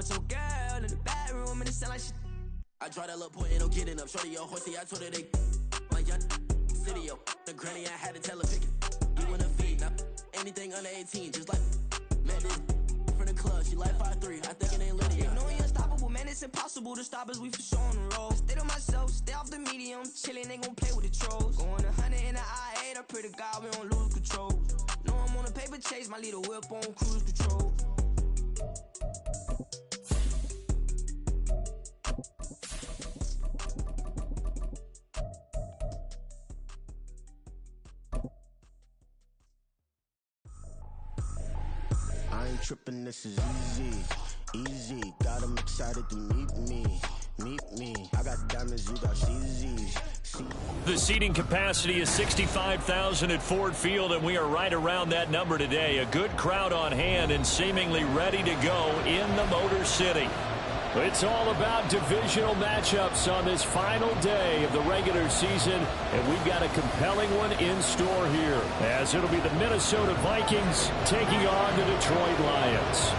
so girl in the bedroom and it sound like shit. I draw that little point, ain't no getting up. Shorty, your horsey, I told her they my young city, yo. The granny, I had to tell her pick it. You in a feed, now anything under 18, just like met this from the club. She like 5'3", I think it ain't Lydia. You know you unstoppable, man, it's impossible to stop us, we for sure on the road. Stay to myself, stay off the medium, chillin', they gon' play with the trolls. Going 100 in the I-8, I pray to God we don't lose control. Know I'm on a paper chase, my little whip on cruise control. I ain't tripping, this is easy. Got 'em excited to meet me. I got diamonds, you got CZs. The seating capacity is 65,000 at Ford Field, and we are right around that number today. A good crowd on hand and seemingly ready to go in the Motor City. It's all about divisional matchups on this final day of the regular season, and we've got a compelling one in store here, as it'll be the Minnesota Vikings taking on the Detroit Lions.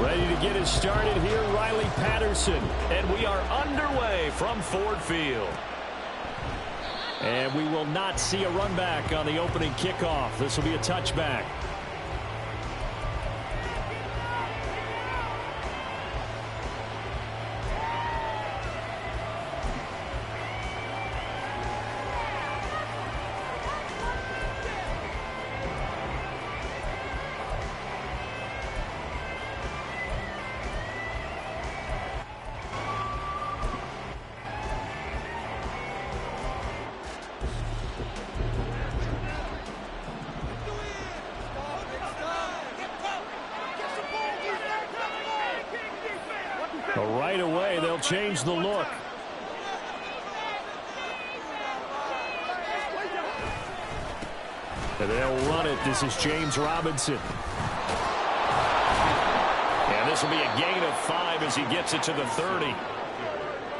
Ready to get us started here, Riley Patterson, and we are underway from Ford Field. And we will not see a run back on the opening kickoff. This will be a touchback. Right away, they'll change the look. And they'll run it. This is James Robinson. And this will be a gain of 5 as he gets it to the 30.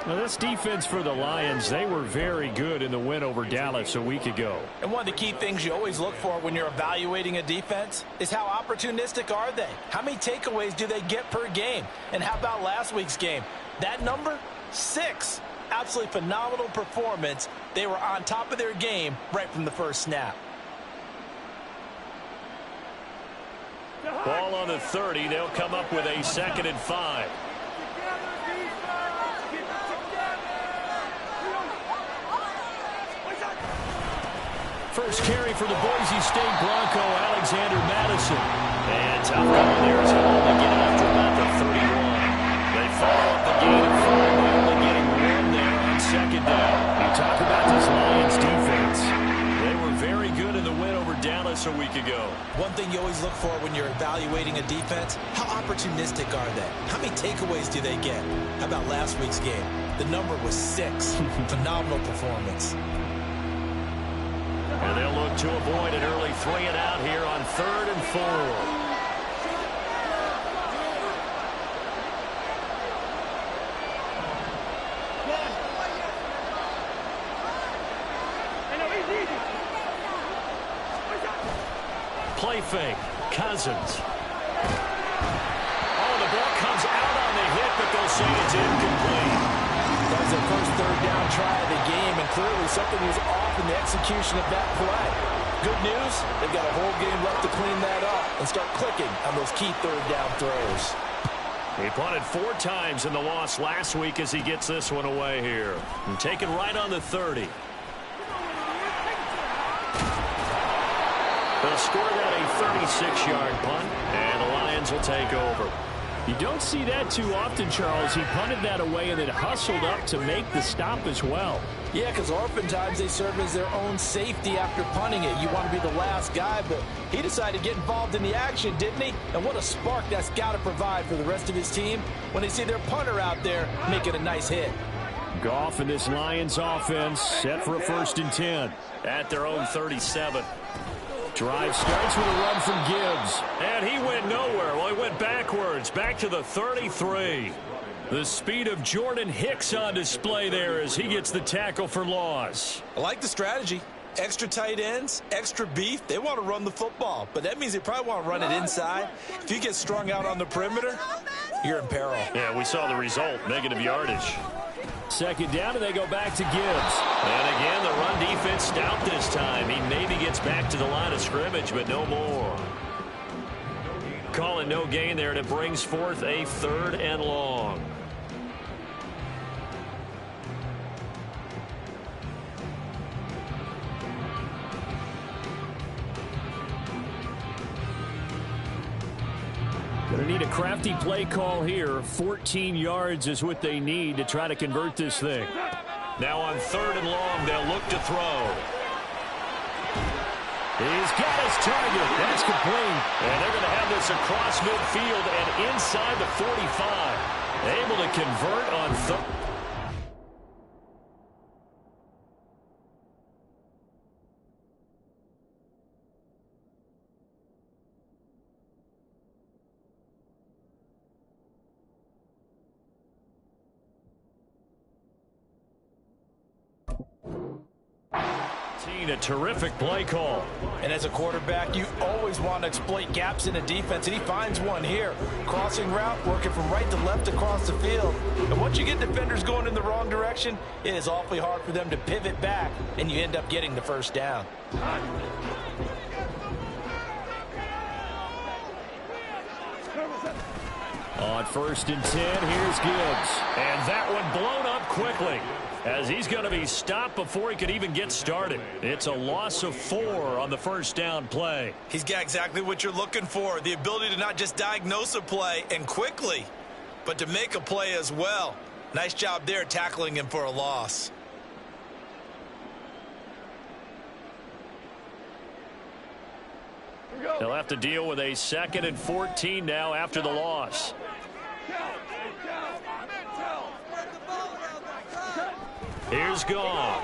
Now, this defense for the Lions, they were very good in the win over Dallas a week ago. And one of the key things you always look for when you're evaluating a defense is how opportunistic are they? How many takeaways do they get per game? And how about last week's game? That number, 6. Absolutely phenomenal performance. They were on top of their game right from the first snap. Ball on the 30. They'll come up with a 2nd and 5. First carry for the Boise State Bronco, Alexander Madison. And tough call there as well to get after about the 31. They follow up the gain of 5 by only getting 1 there on 2nd down. You talk about this Lions defense. They were very good in the win over Dallas a week ago. One thing you always look for when you're evaluating a defense, how opportunistic are they? How many takeaways do they get? How about last week's game? The number was 6. Phenomenal performance. And they'll look to avoid an early 3 and out here on 3rd and 4. Play fake. Cousins. Oh, the ball comes out on the hit, but they'll say it's incomplete. That was their first 3rd down try of the game, and clearly something was off in the execution of that play. Good news, they've got a whole game left to clean that up and start clicking on those key 3rd down throws. He punted 4 times in the loss last week as he gets this one away here. And taken right on the 30. They'll score that a 36-yard punt, and the Lions will take over. You don't see that too often, Charles. He punted that away and then hustled up to make the stop as well. Yeah, because oftentimes they serve as their own safety after punting it. You want to be the last guy, but he decided to get involved in the action, didn't he? And what a spark that's got to provide for the rest of his team when they see their punter out there making a nice hit. Goff and this Lions offense set for a 1st and 10. At their own 37. Drive starts with a run from Gibbs. And he went nowhere. Well, he went backwards, back to the 33. The speed of Jordan Hicks on display there as he gets the tackle for loss. I like the strategy. Extra tight ends, extra beef. They want to run the football, but that means they probably want to run it inside. If you get strung out on the perimeter, you're in peril. Yeah, we saw the result, negative yardage. Second down, and they go back to Gibbs. And again, the run defense stout this time. He maybe gets back to the line of scrimmage, but no more. Calling no gain there, and it brings forth a 3rd and long. Going to need a crafty play call here. 14 yards is what they need to try to convert this thing. Now on 3rd and long, they'll look to throw. He's got his target. That's complete. And they're going to have this across midfield and inside the 45. Able to convert on 3rd. A terrific play call. And as a quarterback, you always want to exploit gaps in the defense, and he finds one here. Crossing route, working from right to left across the field. And once you get defenders going in the wrong direction, it is awfully hard for them to pivot back, and you end up getting the first down. On 1st and 10, here's Gibbs. And that one blown up quickly, as he's going to be stopped before he could even get started. It's a loss of 4 on the 1st down play. He's got exactly what you're looking for, the ability to not just diagnose a play and quickly, but to make a play as well. Nice job there tackling him for a loss. They'll have to deal with a 2nd and 14 now after the loss. Here's Goff.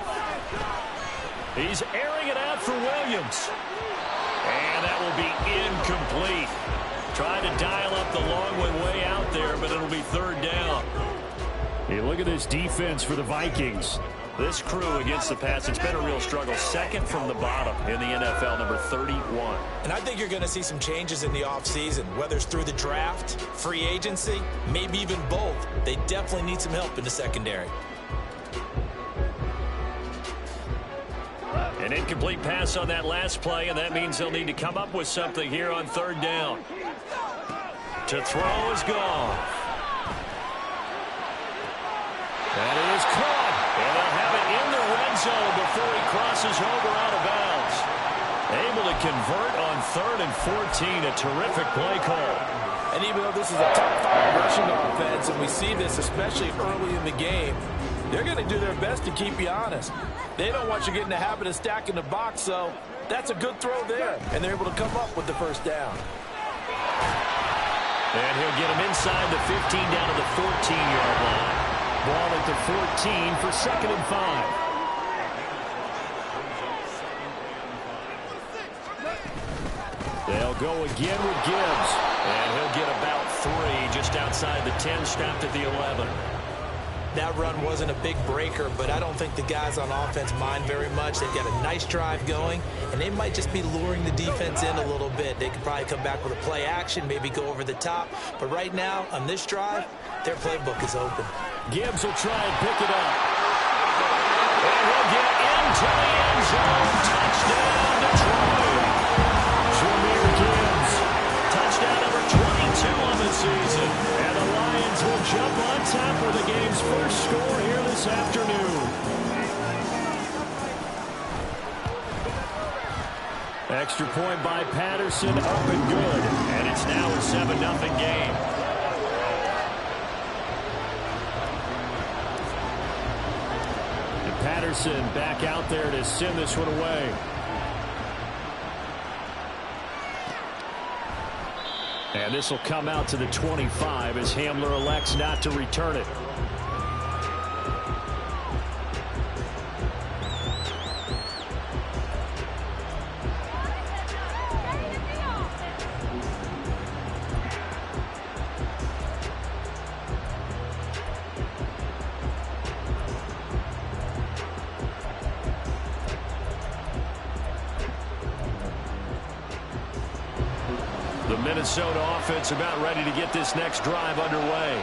He's airing it out for Williams. And that will be incomplete. Trying to dial up the long one way out there, but it'll be 3rd down. Hey, look at this defense for the Vikings. This crew against the pass, it's been a real struggle. 2nd from the bottom in the NFL, number 31. And I think you're going to see some changes in the offseason, whether it's through the draft, free agency, maybe even both. They definitely need some help in the secondary. An incomplete pass on that last play, and that means they'll need to come up with something here on 3rd down. To throw is gone. And it is caught. And they'll have it in the red zone before he crosses over out of bounds. Able to convert on 3rd and 14. A terrific play call. And even though this is a top-5 rushing offense, and we see this especially early in the game, they're going to do their best to keep you honest. They don't want you getting the habit of stacking the box, so that's a good throw there. And they're able to come up with the 1st down. And he'll get him inside the 15 down to the 14-yard line. Ball at the 14 for 2nd and 5. They'll go again with Gibbs. And he'll get about 3 just outside the 10, stopped at the 11. That run wasn't a big breaker, but I don't think the guys on offense mind very much. They've got a nice drive going, and they might just be luring the defense in a little bit. They could probably come back with a play action, maybe go over the top. But right now, on this drive, their playbook is open. Gibbs will try and pick it up. And he'll get into the end zone. Touchdown, Detroit. Jahmyr Gibbs. Touchdown number 22 on the season. And the Lions will jump on top for the game's first score here this afternoon. Extra point by Patterson, up and good. And it's now a 7-0 game. Patterson back out there to send this one away. And this will come out to the 25 as Hamler elects not to return it. The Minnesota offense about ready to get this next drive underway.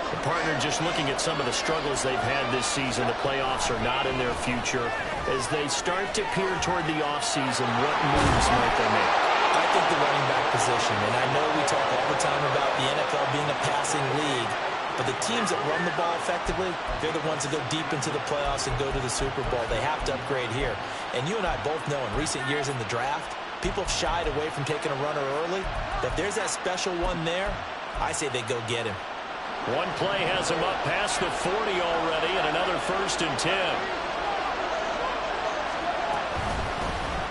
The partner just looking at some of the struggles they've had this season. The playoffs are not in their future. As they start to peer toward the offseason, what moves might they make? I think the running back position, and I know we talk all the time about the NFL being a passing league, but the teams that run the ball effectively, they're the ones that go deep into the playoffs and go to the Super Bowl. They have to upgrade here. And you and I both know in recent years in the draft, people have shied away from taking a runner early. But if there's that special one there, I say they go get him. One play has him up past the 40 already, and another 1st and 10.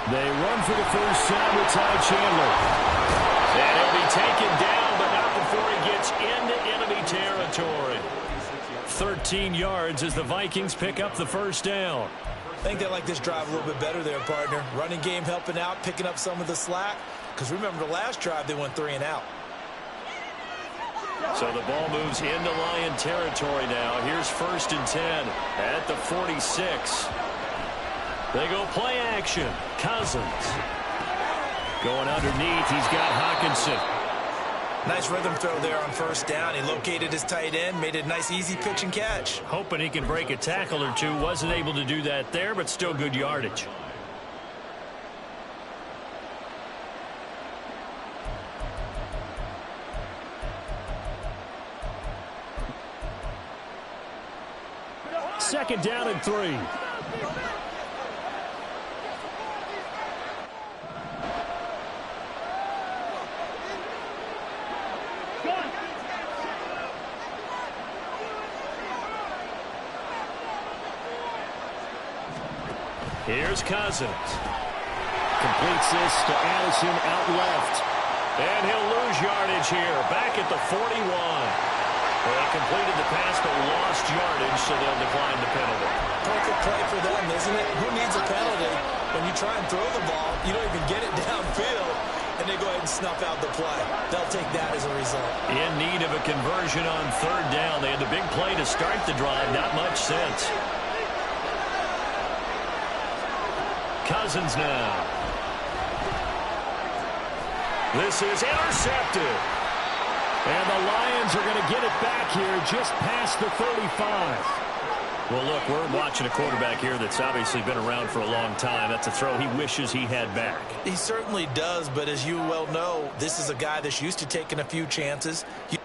They run for the first down with Ty Chandler. And he'll be taken down, but not before he gets into enemy territory. 13 yards as the Vikings pick up the first down. I think they like this drive a little bit better there, partner. Running game helping out, picking up some of the slack. Because remember, the last drive, they went 3 and out. So the ball moves into Lion territory now. Here's 1st and 10 at the 46. They go play action. Cousins. Going underneath, he's got Hockenson. Nice rhythm throw there on 1st down. He located his tight end, made a nice easy pitch and catch. Hoping he can break a tackle or two. Wasn't able to do that there, but still good yardage. Second down and 3. Here's Cousins. Completes this to Addison out left. And he'll lose yardage here. Back at the 41. They completed the pass but lost yardage, so they'll decline the penalty. Perfect play for them, isn't it? Who needs a penalty when you try and throw the ball, you don't even get it downfield, and they go ahead and snuff out the play. They'll take that as a result. In need of a conversion on 3rd down. They had the big play to start the drive. Not much sense. Cousins now. This is intercepted. And the Lions are going to get it back here just past the 35. Well, look, we're watching a quarterback here that's obviously been around for a long time. That's a throw he wishes he had back. He certainly does, but as you well know, this is a guy that's used to taking a few chances. Get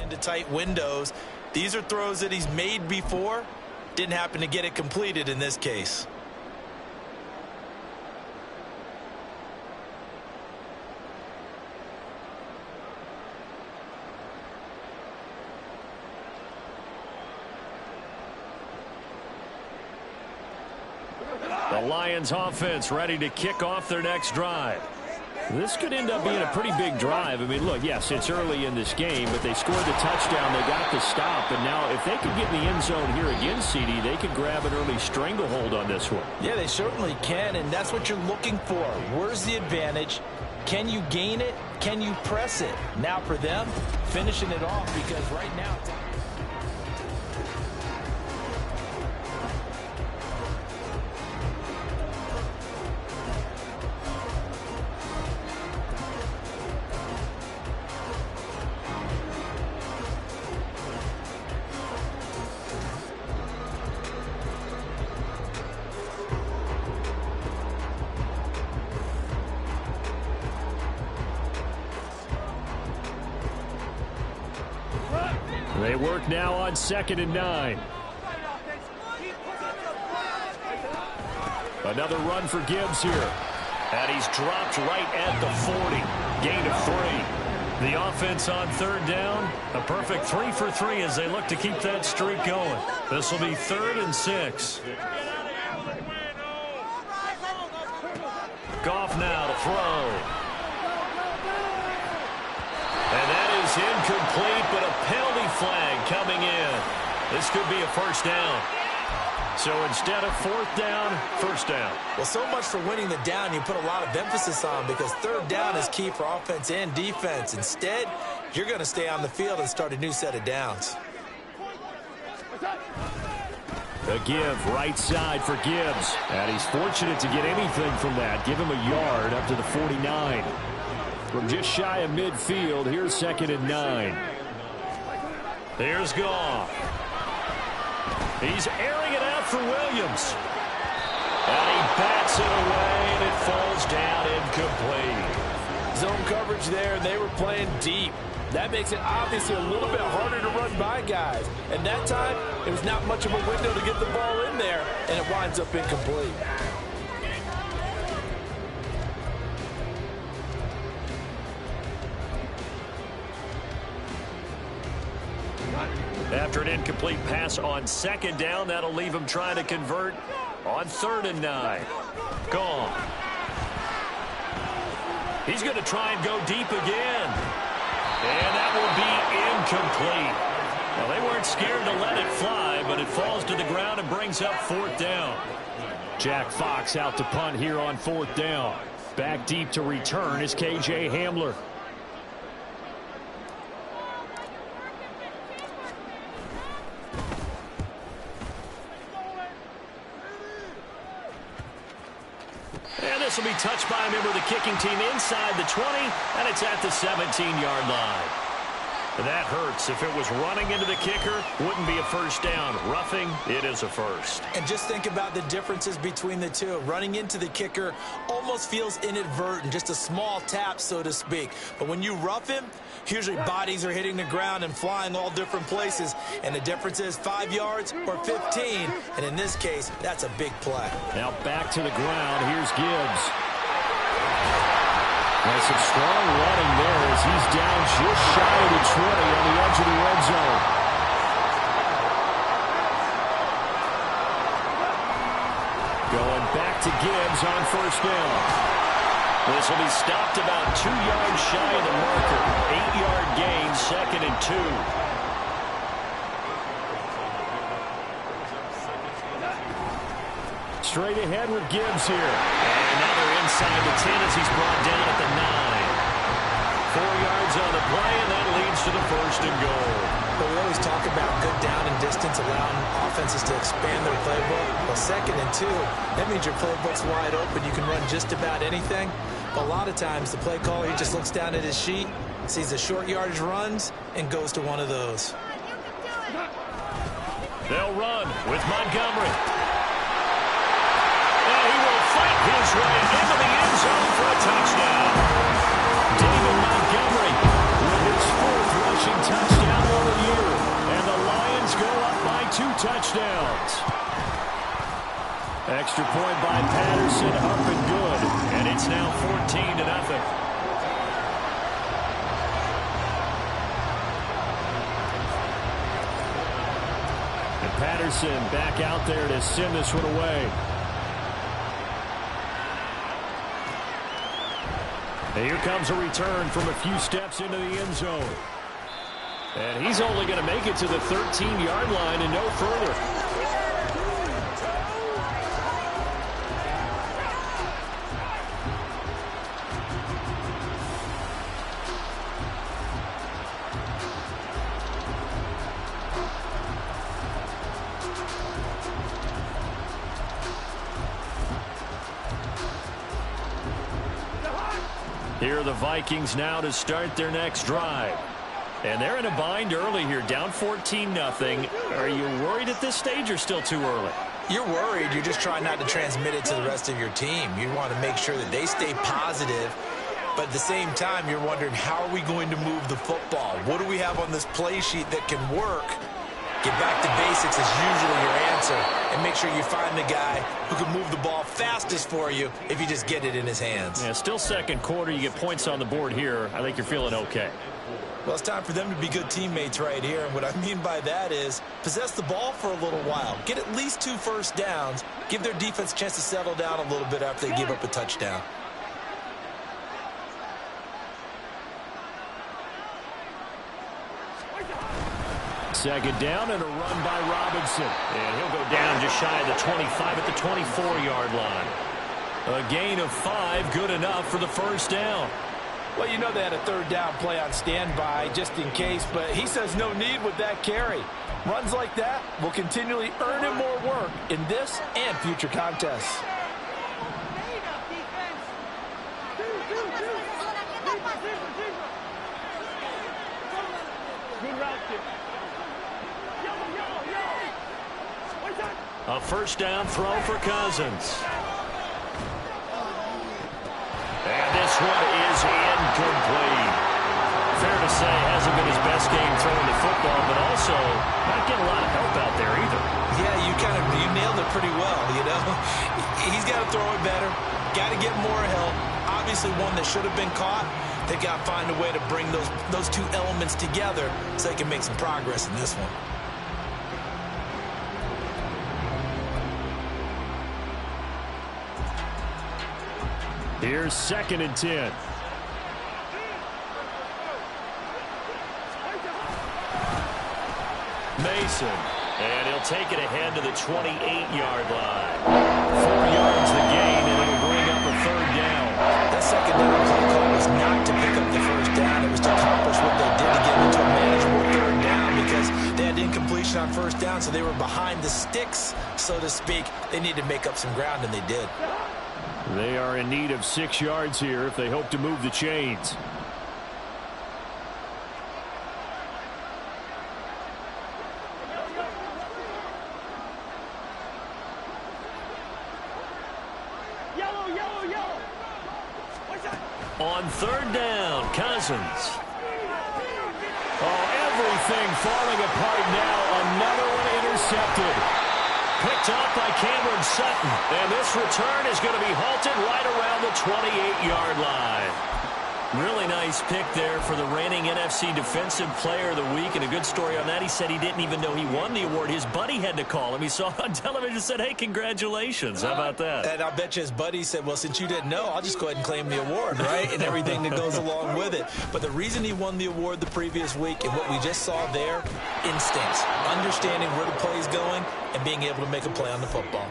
into tight windows. These are throws that he's made before. Didn't happen to get it completed in this case. The Lions offense ready to kick off their next drive. This could end up being a pretty big drive. I mean, look, yes, it's early in this game, but they scored the touchdown. They got the stop. And now if they could get in the end zone here again, CD, they could grab an early stranglehold on this one. Yeah, they certainly can, and that's what you're looking for. Where's the advantage? Can you gain it? Can you press it? Now for them, finishing it off, because right now it's... They work now on 2nd and 9. Another run for Gibbs here. And he's dropped right at the 40. Gain of 3. The offense on 3rd down. A perfect 3 for 3 as they look to keep that streak going. This will be 3rd and 6. Goff now to throw. And that is incomplete, but a penalty flag coming in. This could be a 1st down. So instead of 4th down, 1st down. Well, so much for winning the down you put a lot of emphasis on, because 3rd down is key for offense and defense. Instead, you're going to stay on the field and start a new set of downs. A give right side for Gibbs. And he's fortunate to get anything from that. Give him a yard up to the 49. From just shy of midfield, here's 2nd and 9. Here's Goff. He's airing it out for Williams. And he bats it away, and it falls down incomplete. Zone coverage there, and they were playing deep. That makes it obviously a little bit harder to run by guys. And that time, it was not much of a window to get the ball in there, and it winds up incomplete. After an incomplete pass on 2nd down, that'll leave him trying to convert on 3rd and 9. Gone. He's going to try and go deep again. And that will be incomplete. Well, they weren't scared to let it fly, but it falls to the ground and brings up 4th down. Jack Fox out to punt here on 4th down. Back deep to return is K.J. Hamler. And this will be touched by a member of the kicking team inside the 20, and it's at the 17-yard line. That hurts. If it was running into the kicker, wouldn't be a first down. Roughing, it is a first. And just think about the differences between the two. Running into the kicker almost feels inadvertent, just a small tap, so to speak. But when you rough him, usually bodies are hitting the ground and flying all different places. And the difference is 5 yards or 15. And in this case, that's a big play. Now back to the ground. Here's Gibbs. Well, some strong running there as he's down just shy of the 20 on the edge of the red zone. Going back to Gibbs on 1st down. This will be stopped about 2 yards shy of the marker. 8-yard gain, 2nd and 2. Straight ahead with Gibbs here. And now they're inside the 10 as he's brought down at the 9. 4 yards on the play, and that leads to the 1st and goal. But we always talk about good down and distance, allowing offenses to expand their playbook. Well, 2nd and 2, that means your playbook's wide open. You can run just about anything. But a lot of times, the play caller, he just looks down at his sheet, sees the short yardage runs, and goes to one of those. They'll run with Montgomery. And he will fight his way into the end zone for a touchdown. David Montgomery with his 4th rushing touchdown of the year. And the Lions go up by 2 touchdowns. Extra point by Patterson, up and good. And it's now 14-0. And Patterson back out there to send this one away. And here comes a return from a few steps into the end zone. And he's only going to make it to the 13-yard line and no further. Here are the Vikings now to start their next drive. And they're in a bind early here, down 14-0. Are you worried at this stage or still too early? You're worried. You're just trying not to transmit it to the rest of your team. You want to make sure that they stay positive. But at the same time, you're wondering, how are we going to move the football? What do we have on this play sheet that can work? Get back to basics is usually your answer. And make sure you find the guy who can move the ball fastest for you if you just get it in his hands. Yeah, still 2nd quarter. You get points on the board here. I think you're feeling okay. Well, it's time for them to be good teammates right here. And what I mean by that is possess the ball for a little while. Get at least 2 first downs. Give their defense a chance to settle down a little bit after they give up a touchdown. Second down and a run by Robinson. And he'll go down just shy of the 25 at the 24-yard line. A gain of 5, good enough for the first down. Well, you know they had a third down play on standby just in case, but he says no need with that carry. Runs like that will continually earn him more work in this and future contests. A first down throw for Cousins. And this one is incomplete. Fair to say, hasn't been his best game throwing the football, but also not getting a lot of help out there either. Yeah, you nailed it pretty well, you know. He's got to throw it better, got to get more help. Obviously one that should have been caught. They've got to find a way to bring those two elements together so they can make some progress in this one. Here's 2nd and 10. Mason, and he'll take it ahead to the 28-yard line. 4 yards the gain, and it'll bring up a third down. That second down play call was not to pick up the first down. It was to accomplish what they did to get into a manageable third down because they had incompletion on first down, so they were behind the sticks, so to speak. They needed to make up some ground, and they did. They are in need of 6 yards here if they hope to move the chains. On third down, Cousins. Oh, everything falling apart now. Another one intercepted. Picked up by Cameron Sutton. And this return is going to be halted right around the 28-yard line. Really nice pick there for the reigning NFC Defensive Player of the Week. And a good story on that. He said he didn't even know he won the award. His buddy had to call him. He saw it on television and said, hey, congratulations. How about that? And I'll bet you his buddy said, well, since you didn't know, I'll just go ahead and claim the award, right? And everything that goes along with it. But the reason he won the award the previous week and what we just saw there, instincts, understanding where the play is going and being able to make a play on the football.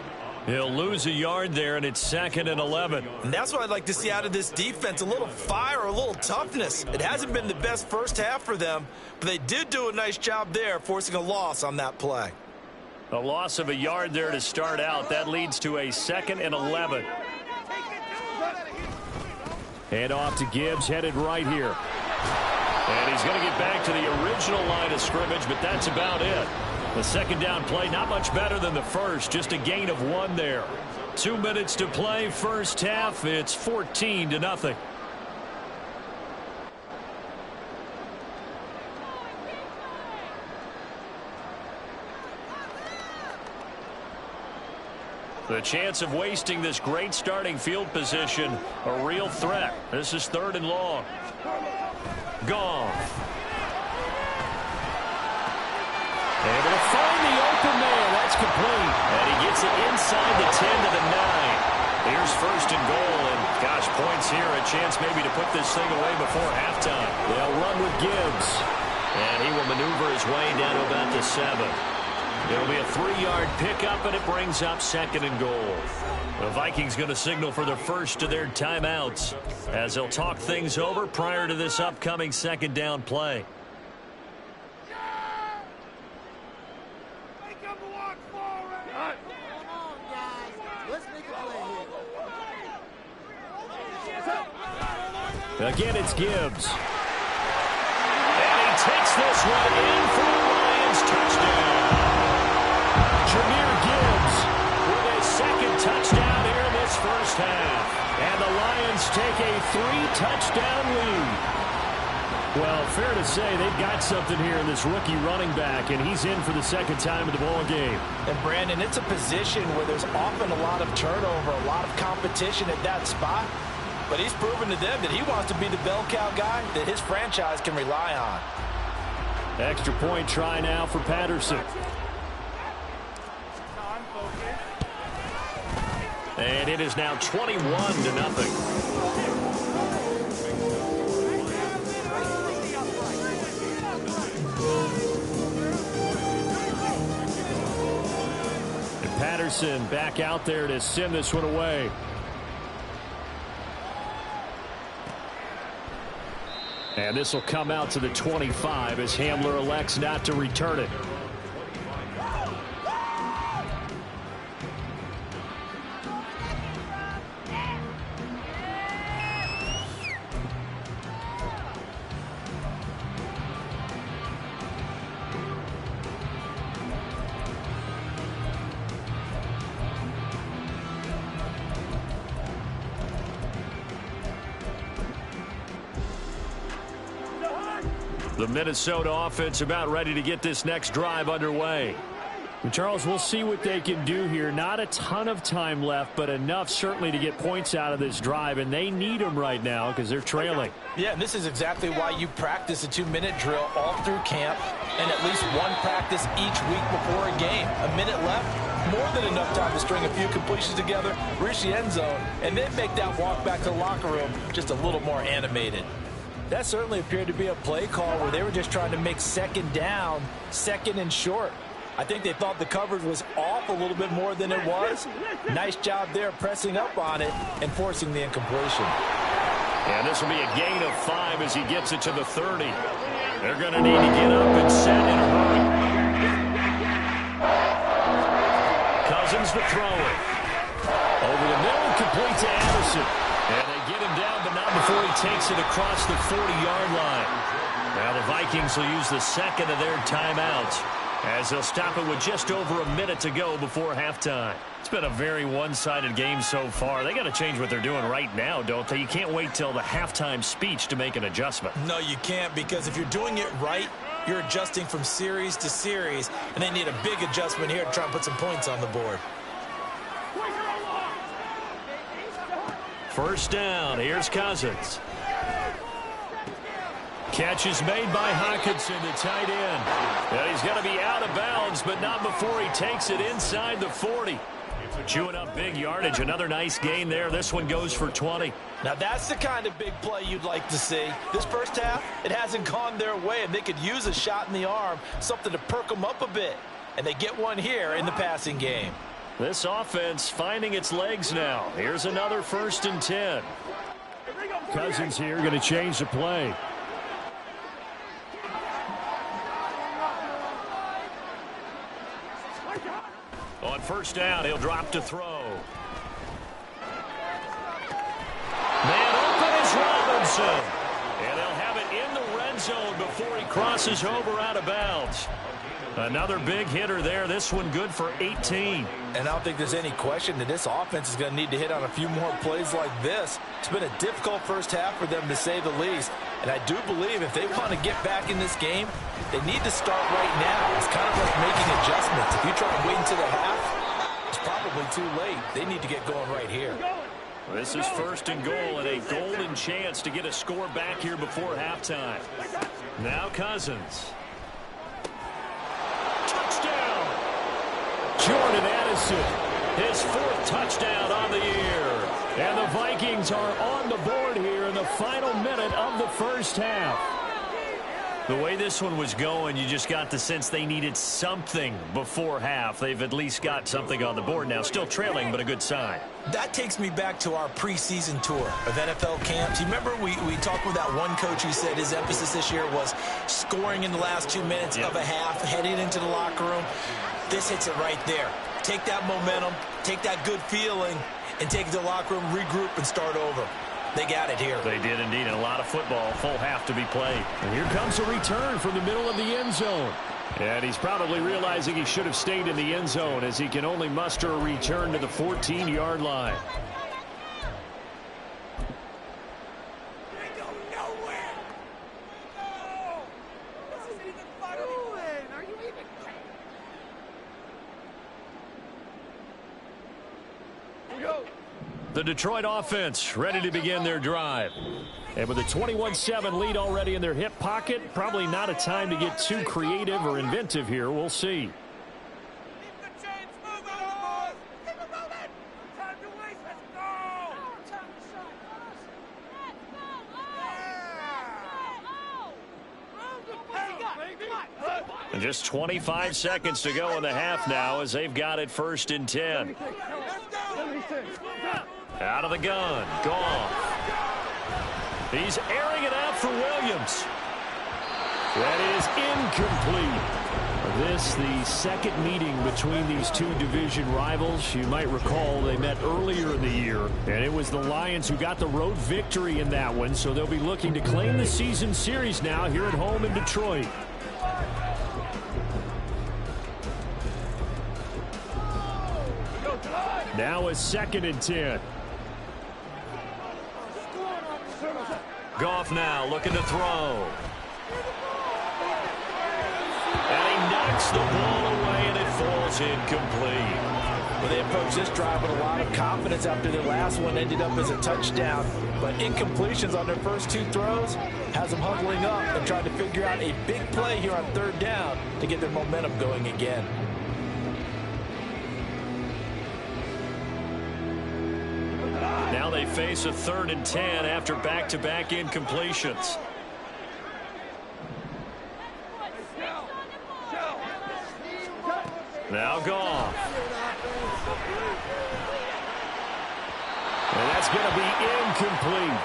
He'll lose a yard there, and it's 2nd and 11. And that's what I'd like to see out of this defense, a little fire, a little toughness. It hasn't been the best first half for them, but they did do a nice job there, forcing a loss on that play. A loss of a yard there to start out. That leads to a 2nd and 11. Hand off to Gibbs, headed right here. And he's going to get back to the original line of scrimmage, but that's about it. The second down play, not much better than the first, just a gain of 1 there. 2 minutes to play, first half. It's 14-0. The chance of wasting this great starting field position, a real threat. This is 3rd and long. Goff. Able to find the open man. That's complete. And he gets it inside the 10 to the 9. Here's 1st and goal. And, gosh, points here. A chance maybe to put this thing away before halftime. They'll run with Gibbs. And he will maneuver his way down to about the 7. It'll be a 3-yard pickup, and it brings up 2nd and goal. The Vikings going to signal for the first of their timeouts as they'll talk things over prior to this upcoming 2nd down play. Again, it's Gibbs. And he takes this one in for the Lions touchdown. Jahmyr Gibbs with his 2nd touchdown here in this first half. And the Lions take a 3-touchdown lead. Well, fair to say they've got something here in this rookie running back, and he's in for the 2nd time in the ball game. And, Brandon, it's a position where there's often a lot of turnover, a lot of competition at that spot. But he's proven to them that he wants to be the bell cow guy that his franchise can rely on. Extra point try now for Patterson. And it is now 21-0. And Patterson back out there to send this one away. And this will come out to the 25 as Hamler elects not to return it. The Minnesota offense about ready to get this next drive underway. And Charles, we'll see what they can do here. Not a ton of time left, but enough certainly to get points out of this drive, and they need them right now because they're trailing. Yeah, and this is exactly why you practice a 2-minute drill all through camp and at least one practice each week before a game. A minute left, more than enough time to string a few completions together, reach the end zone, and then make that walk back to the locker room just a little more animated. That certainly appeared to be a play call where they were just trying to make second down, second and short. I think they thought the coverage was off a little bit more than it was. Nice job there pressing up on it and forcing the incompletion. And this will be a gain of 5 as he gets it to the 30. They're going to need to get up and set in a hurry. Cousins to throw it. Over the middle, complete to Anderson. And they get him down, but not before he takes it across the 40-yard line. Now the Vikings will use the second of their timeouts as they'll stop it with just over a minute to go before halftime. It's been a very one-sided game so far. They got to change what they're doing right now, don't they? You can't wait till the halftime speech to make an adjustment. No, you can't, because if you're doing it right, you're adjusting from series to series, and they need a big adjustment here to try and put some points on the board. First down, here's Cousins. Catch is made by Hockenson, the tight end. And he's going to be out of bounds, but not before he takes it inside the 40. Chewing up big yardage, another nice gain there. This one goes for 20. Now that's the kind of big play you'd like to see. This first half, it hasn't gone their way, and they could use a shot in the arm, something to perk them up a bit. And they get one here in the passing game. This offense finding its legs now. Here's another 1st and 10. Cousins here going to change the play. On first down, he'll drop to throw. Man open is Robinson. And they'll have it in the red zone before he crosses over out of bounds. Another big hitter there. This one good for 18. And I don't think there's any question that this offense is going to need to hit on a few more plays like this. It's been a difficult first half for them, to say the least. And I do believe if they want to get back in this game, they need to start right now. It's kind of like making adjustments. If you try and wait until the half, it's probably too late. They need to get going right here. This is 1st and goal and a golden chance to get a score back here before halftime. Now Cousins. Touchdown! Jordan Addison, his 4th touchdown on the year. And the Vikings are on the board here in the final minute of the first half. The way this one was going, you just got the sense they needed something before half. They've at least got something on the board now. Still trailing, but a good sign. That takes me back to our preseason tour of NFL camps. You remember we talked with that one coach who said his emphasis this year was scoring in the last 2 minutes of a half, heading into the locker room. This hits it right there. Take that momentum, take that good feeling, and take it to the locker room, regroup, and start over. They got it here. They did indeed, and a lot of football, full half to be played. And here comes a return from the middle of the end zone. And he's probably realizing he should have stayed in the end zone as he can only muster a return to the 14-yard line. The Detroit offense ready to begin their drive. And with a 21-7 lead already in their hip pocket, probably not a time to get too creative or inventive here. We'll see. And just 25 seconds to go in the half now as they've got it 1st and 10. Out of the gun, Goff. He's airing it out for Williams. That is incomplete. This, the second meeting between these two division rivals. You might recall they met earlier in the year, and it was the Lions who got the road victory in that one, so they'll be looking to claim the season series now here at home in Detroit. Now a 2nd and 10. Goff now looking to throw. And he knocks the ball away, and it falls incomplete. Well, they approached this drive with a lot of confidence after their last one ended up as a touchdown. But incompletions on their first 2 throws has them huddling up and trying to figure out a big play here on 3rd down to get their momentum going again. Now they face a 3rd and 10 after back-to-back incompletions. Now Goff. And that's going to be incomplete.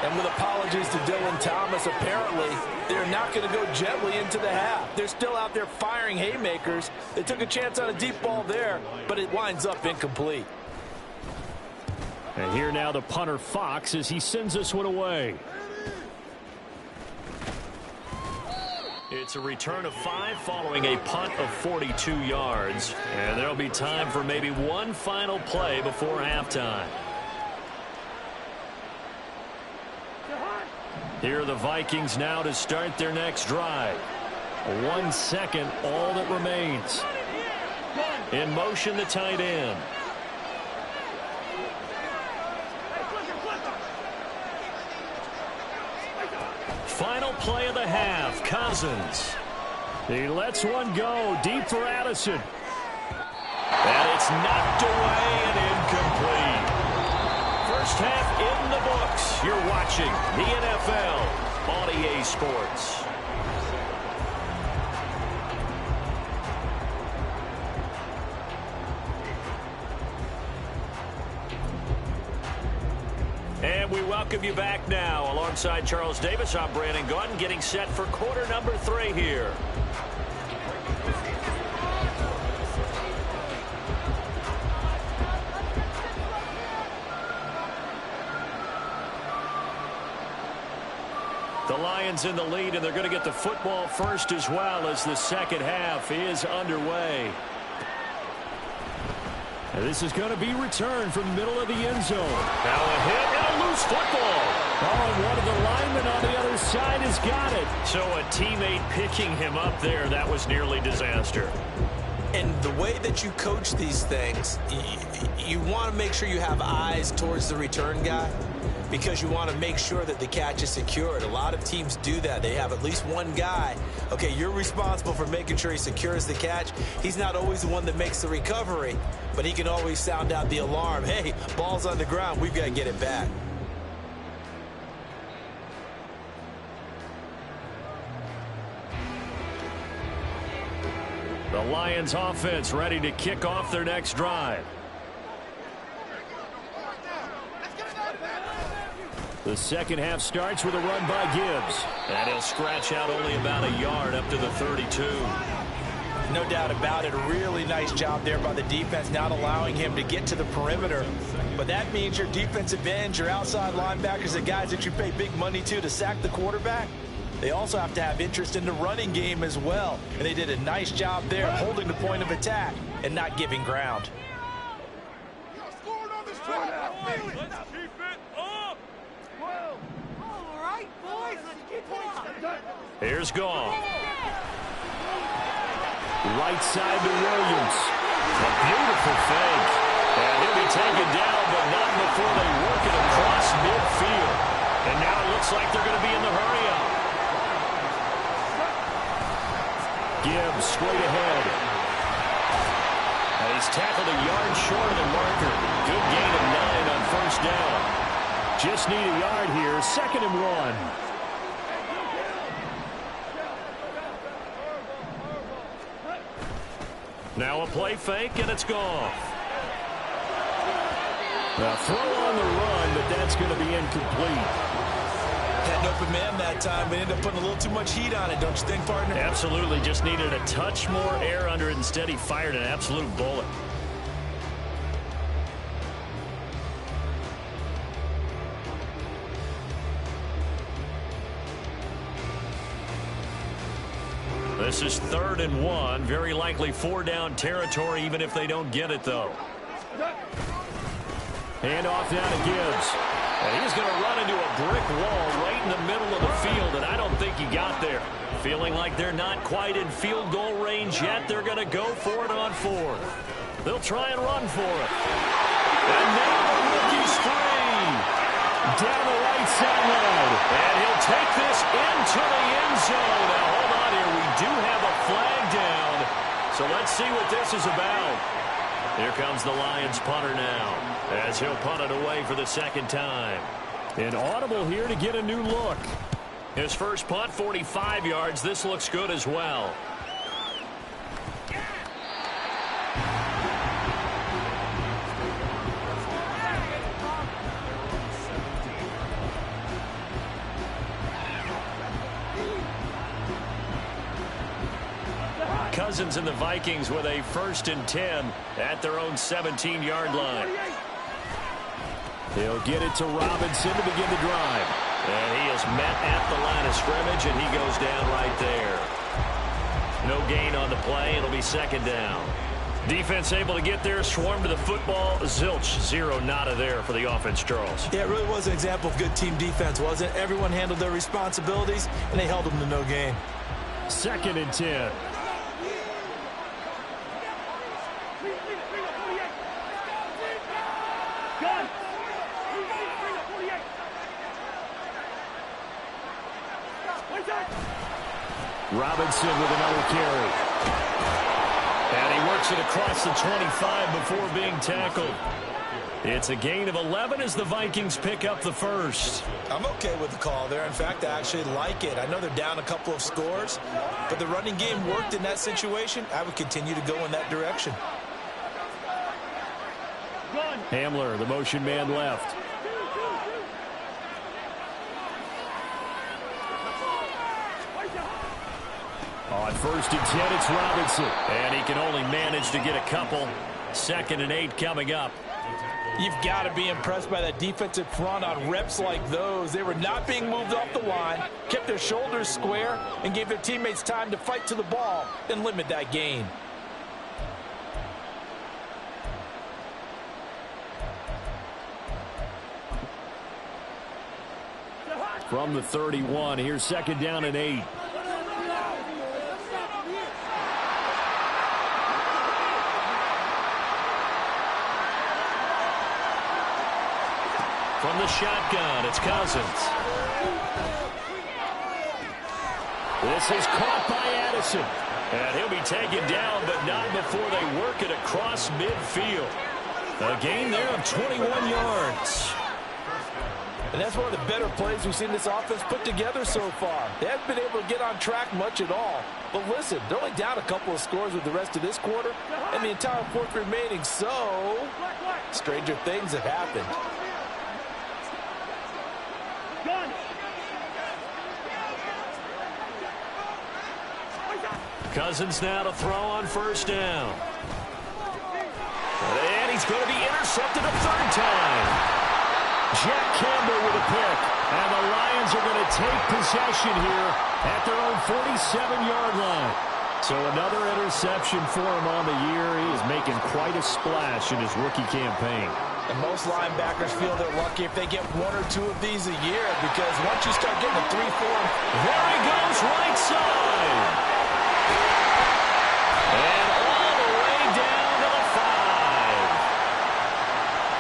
And with apologies to Dylan Thomas, apparently they're not going to go gently into the half. They're still out there firing haymakers. They took a chance on a deep ball there, but it winds up incomplete. And here now the punter Fox as he sends this one away. It's a return of 5 following a punt of 42 yards. And there'll be time for maybe one final play before halftime. Here are the Vikings now to start their next drive. 1 second, all that remains. In motion, the tight end. Final play of the half, Cousins. He lets one go, deep for Addison. And it's knocked away and incomplete. First half in the books. You're watching the NFL on EA Sports. And we welcome you back now. Alongside Charles Davis, I'm Brandon Gaudin, getting set for quarter number 3 here. The Lions in the lead, and they're going to get the football first as well as the second half is underway. And this is going to be returned from the middle of the end zone. Now a hit and a loose football. Oh, and one of the linemen on the other side has got it. So a teammate picking him up there, that was nearly disaster. And the way that you coach these things, you want to make sure you have eyes towards the return guy because you want to make sure that the catch is secured. A lot of teams do that. They have at least one guy. Okay, you're responsible for making sure he secures the catch. He's not always the one that makes the recovery, but he can always sound out the alarm. Hey, ball's on the ground. We've got to get it back. The Lions offense ready to kick off their next drive. The second half starts with a run by Gibbs. And he'll scratch out only about a yard up to the 32. No doubt about it. A really nice job there by the defense, not allowing him to get to the perimeter. But that means your defensive ends, your outside linebackers, the guys that you pay big money to sack the quarterback, they also have to have interest in the running game as well. And they did a nice job there holding the point of attack and not giving ground. Here's Goff. Right side to Williams. A beautiful fake. And he'll be taken down, but not before they work it across midfield. And now it looks like they're going to be in the hurry-up. Gibbs straight ahead. And he's tackled a yard short of the marker. Good gain of 9 on first down. Just need a yard here. 2nd and 1. Now a play fake, and it's Goff. A throw on the run, but that's going to be incomplete. Had an open man that time, but ended up putting a little too much heat on it, don't you think, partner? Absolutely. Just needed a touch more air under it. Instead, he fired an absolute bullet. This is 3rd and 1. Very likely 4-down territory, even if they don't get it, though. Hand off down to Gibbs. And he's going to run into a brick wall right in the middle of the field, and I don't think he got there. Feeling like they're not quite in field goal range yet, they're going to go for it on 4th. They'll try and run for it. And now the rookie's free. Down the right sideline. And he'll take this into the end zone. Now, hold on here. We do have a flag down. So let's see what this is about. Here comes the Lions punter now, as he'll punt it away for the 2nd time. An audible here to get a new look. His first punt, 45 yards. This looks good as well. Cousins and the Vikings with a 1st and 10 at their own 17-yard line. He'll get it to Robinson to begin the drive. And he is met at the line of scrimmage, and he goes down right there. No gain on the play. It'll be 2nd down. Defense able to get there, swarm to the football. Zilch, 0 nada there for the offense, Charles. Yeah, it really was an example of good team defense, wasn't it? Everyone handled their responsibilities, and they held them to no gain. 2nd and 10. Robinson with another carry. And he works it across the 25 before being tackled. It's a gain of 11 as the Vikings pick up the 1st. I'm okay with the call there. In fact, I actually like it. I know they're down a couple of scores, but the running game worked in that situation. I would continue to go in that direction. Hamler, the motion man left. On 1st and 10, it's Robinson. And he can only manage to get a couple. 2nd and 8 coming up. You've got to be impressed by that defensive front on reps like those. They were not being moved off the line, kept their shoulders square, and gave their teammates time to fight to the ball and limit that gain. From the 31, here's 2nd down and 8. From the shotgun, it's Cousins. This is caught by Addison. And he'll be taken down, but not before they work it across midfield. A gain there of 21 yards. And that's one of the better plays we've seen this offense put together so far. They haven't been able to get on track much at all. But listen, they're only down a couple of scores with the rest of this quarter and the entire 4th remaining. So, stranger things have happened. Cousins now to throw on 1st down. And he's going to be intercepted a 3rd time. Jack Campbell with a pick. And the Lions are going to take possession here at their own 47-yard line. So another interception for him on the year. He is making quite a splash in his rookie campaign. And most linebackers feel they're lucky if they get 1 or 2 of these a year, because once you start getting a 3-4, there he goes right side. And all the way down to the 5.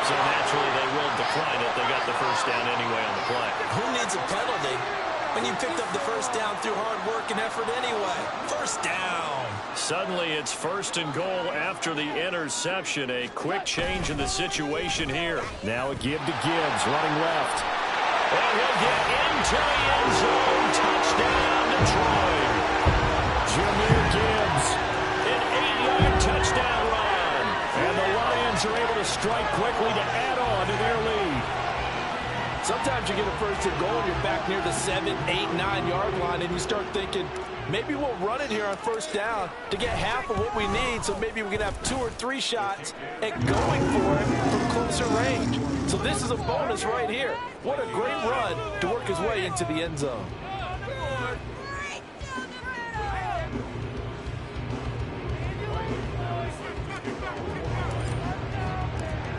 So naturally they will decline it. They got the 1st down anyway on the play. Who needs a penalty when you picked up the 1st down through hard work and effort anyway? 1st down. Suddenly it's 1st and goal after the interception. A quick change in the situation here. Now a give to Gibbs, running left. And he'll get into the end zone. Touchdown, Detroit. Jahmyr Gibbs, an 8-yard touchdown run. And the Lions are able to strike quickly to add on to their lead. Sometimes you get a first and goal and you're back near the 7, 8, 9-yard line, and you start thinking, maybe we'll run it here on first down to get half of what we need, so maybe we can have 2 or 3 shots at going for it from closer range. So this is a bonus right here. What a great run to work his way into the end zone.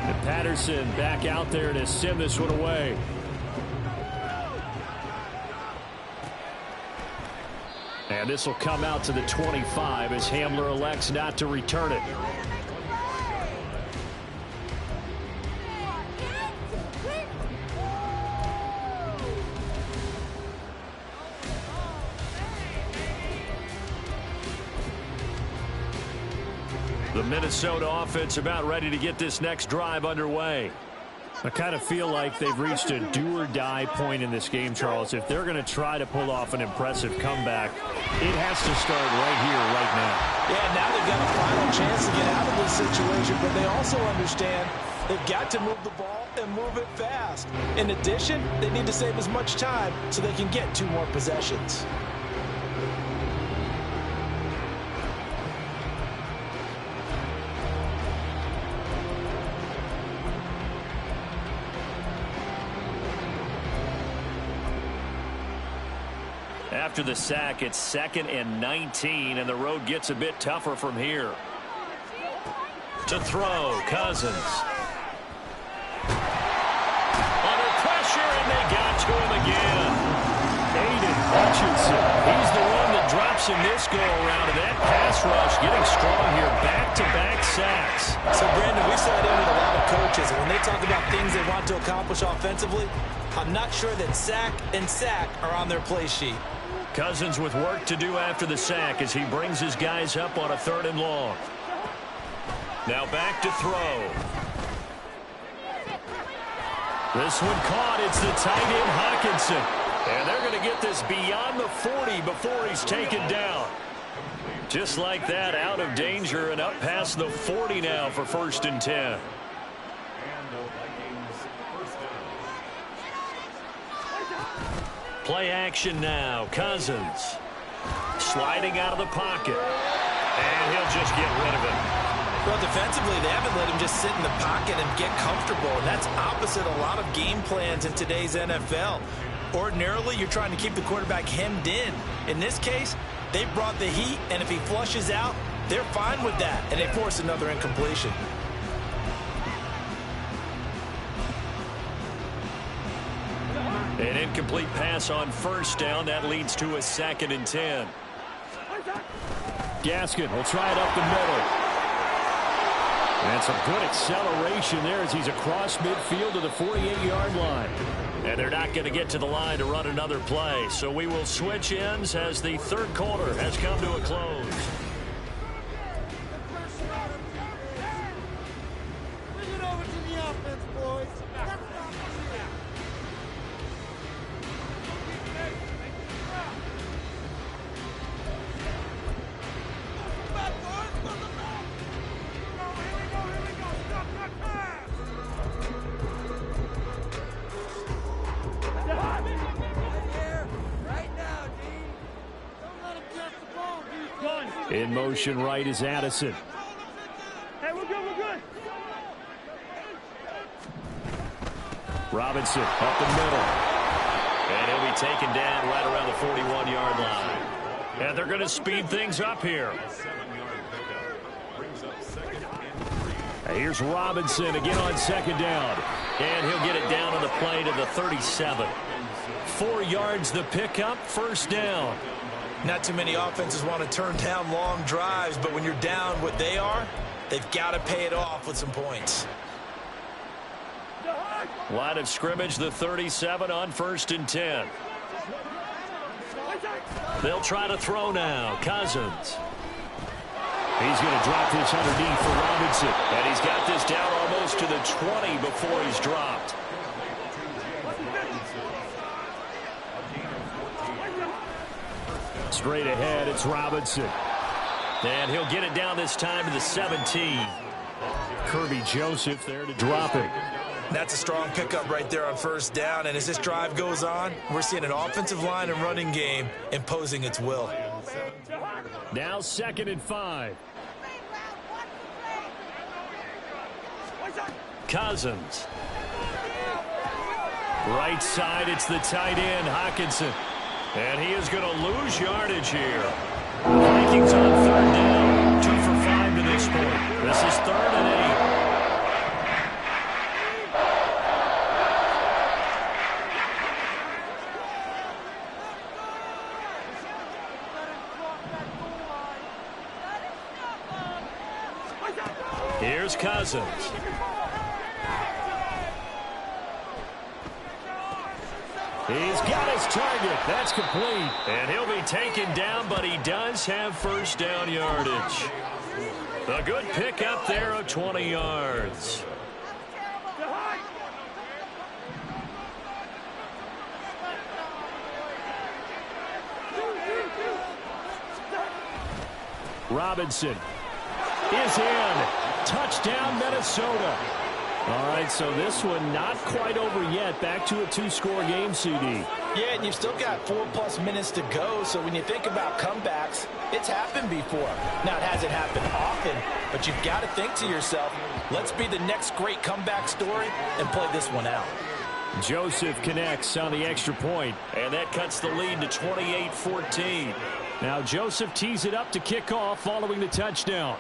And Patterson back out there to send this one away. And this will come out to the 25 as Hamler elects not to return it. The Minnesota offense about ready to get this next drive underway. I kind of feel like they've reached a do-or-die point in this game, Charles. If they're going to try to pull off an impressive comeback, it has to start right here, right now. Yeah, now they've got a final chance to get out of this situation, but they also understand they've got to move the ball and move it fast. In addition, they need to save as much time so they can get 2 more possessions. After the sack, it's 2nd and 19, and the road gets a bit tougher from here. To throw, Cousins. Under pressure, and they got to him again. Aiden Hutchinson. He's the one that drops in this go-around, and that pass rush getting strong here. Back-to-back sacks. So, Brandon, we sat in with a lot of coaches, and when they talk about things they want to accomplish offensively, I'm not sure that sack and sack are on their play sheet. Cousins with work to do after the sack as he brings his guys up on a 3rd and long. Now back to throw. This one caught. It's the tight end Hockenson. And they're going to get this beyond the 40 before he's taken down. Just like that, out of danger and up past the 40 now for 1st and 10. Play action now. Cousins sliding out of the pocket. And he'll just get rid of it. Well, defensively, they haven't let him just sit in the pocket and get comfortable, and that's opposite a lot of game plans in today's NFL. Ordinarily, you're trying to keep the quarterback hemmed in. In this case, they brought the heat, and if he flushes out, they're fine with that, and they force another incompletion. An incomplete pass on 1st down. That leads to a 2nd and 10. Gaskin will try it up the middle. And some good acceleration there as he's across midfield to the 48-yard line. And they're not going to get to the line to run another play. So we will switch ends as the 3rd quarter has come to a close. Bring it over to the offense, boys. In motion right is Addison. Hey, we're good. Robinson up the middle. And he'll be taken down right around the 41-yard line. And they're going to speed things up here. Here's Robinson again on 2nd down. And he'll get it down on the play to the 37. 4 yards the pickup, 1st down. Not too many offenses want to turn down long drives, but when you're down what they are, they've got to pay it off with some points. Line of scrimmage, the 37 on 1st and 10. They'll try to throw now. Cousins. He's going to drop this underneath for Robinson. And he's got this down almost to the 20 before he's dropped. Straight ahead, it's Robinson. And he'll get it down this time to the 17. Kirby Joseph there to drop it. That's a strong pickup right there on first down. And as this drive goes on, we're seeing an offensive line and running game imposing its will. Now 2nd and 5. Cousins. Right side, it's the tight end, Hockenson. And he is going to lose yardage here. The Vikings on 3rd down. 2 for 5 to this point. This is 3rd and 8. Here's Cousins. He's got his target. That's complete. And he'll be taken down, but he does have first down yardage. A good pickup there of 20 yards. Robinson is in. Touchdown, Minnesota. All right, so this one not quite over yet. Back to a 2-score game, CD. Yeah, and you've still got 4+ minutes to go, so when you think about comebacks, it's happened before. Now, it hasn't happened often, but you've got to think to yourself, let's be the next great comeback story and play this one out. Joseph connects on the extra point, and that cuts the lead to 28-14. Now Joseph tees it up to kick off following the touchdown.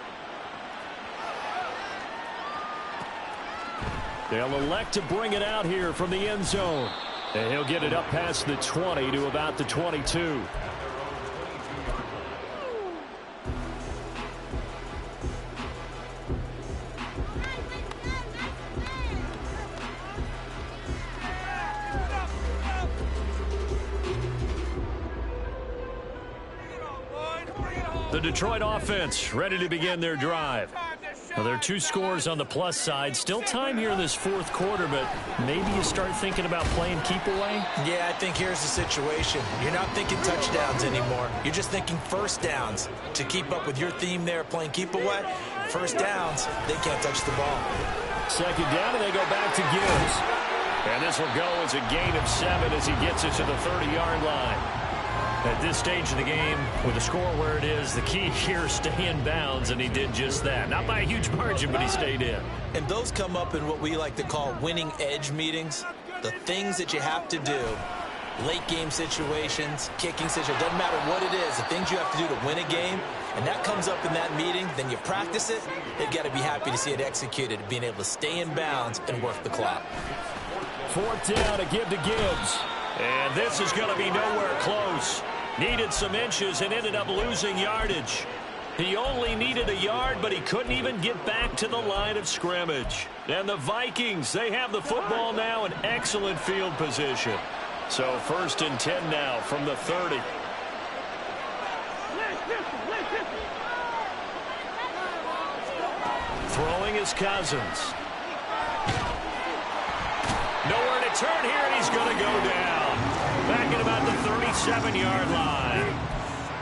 They'll elect to bring it out here from the end zone. And he'll get it up past the 20 to about the 22. The Detroit offense ready to begin their drive. Well, there are 2 scores on the plus side. Still time here in this 4th quarter, but maybe you start thinking about playing keep away? Yeah, I think here's the situation. You're not thinking touchdowns anymore. You're just thinking first downs. To keep up with your theme there, playing keep away, first downs, they can't touch the ball. 2nd down, and they go back to Gibbs. And this will go as a gain of 7 as he gets it to the 30-yard line. At this stage of the game, with the score where it is, the key here is stay in bounds, and he did just that. Not by a huge margin, but he stayed in. And those come up in what we like to call winning edge meetings. The things that you have to do, late game situations, kicking situations, doesn't matter what it is, the things you have to do to win a game, and that comes up in that meeting, then you practice it, they've got to be happy to see it executed, being able to stay in bounds and work the clock. 4th down to give to Gibbs. And this is going to be nowhere close. Needed some inches and ended up losing yardage. He only needed a yard, but he couldn't even get back to the line of scrimmage. And the Vikings, they have the football now in excellent field position. So 1st and 10 now from the 30. Throwing is Cousins. Nowhere to turn here, and he's going to go down. Back at about the 37-yard line.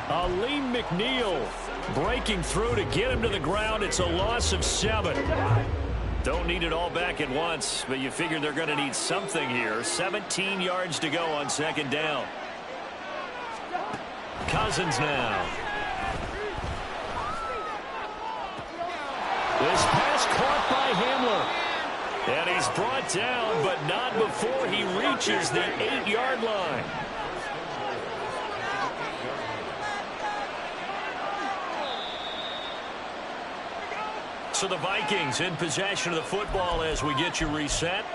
Aleem McNeil breaking through to get him to the ground. It's a loss of 7. Don't need it all back at once, but you figure they're going to need something here. 17 yards to go on 2nd down. Cousins now. This pass caught by Hamler. And he's brought down, but not before he reaches the 8-yard line. So the Vikings in possession of the football as we get you reset.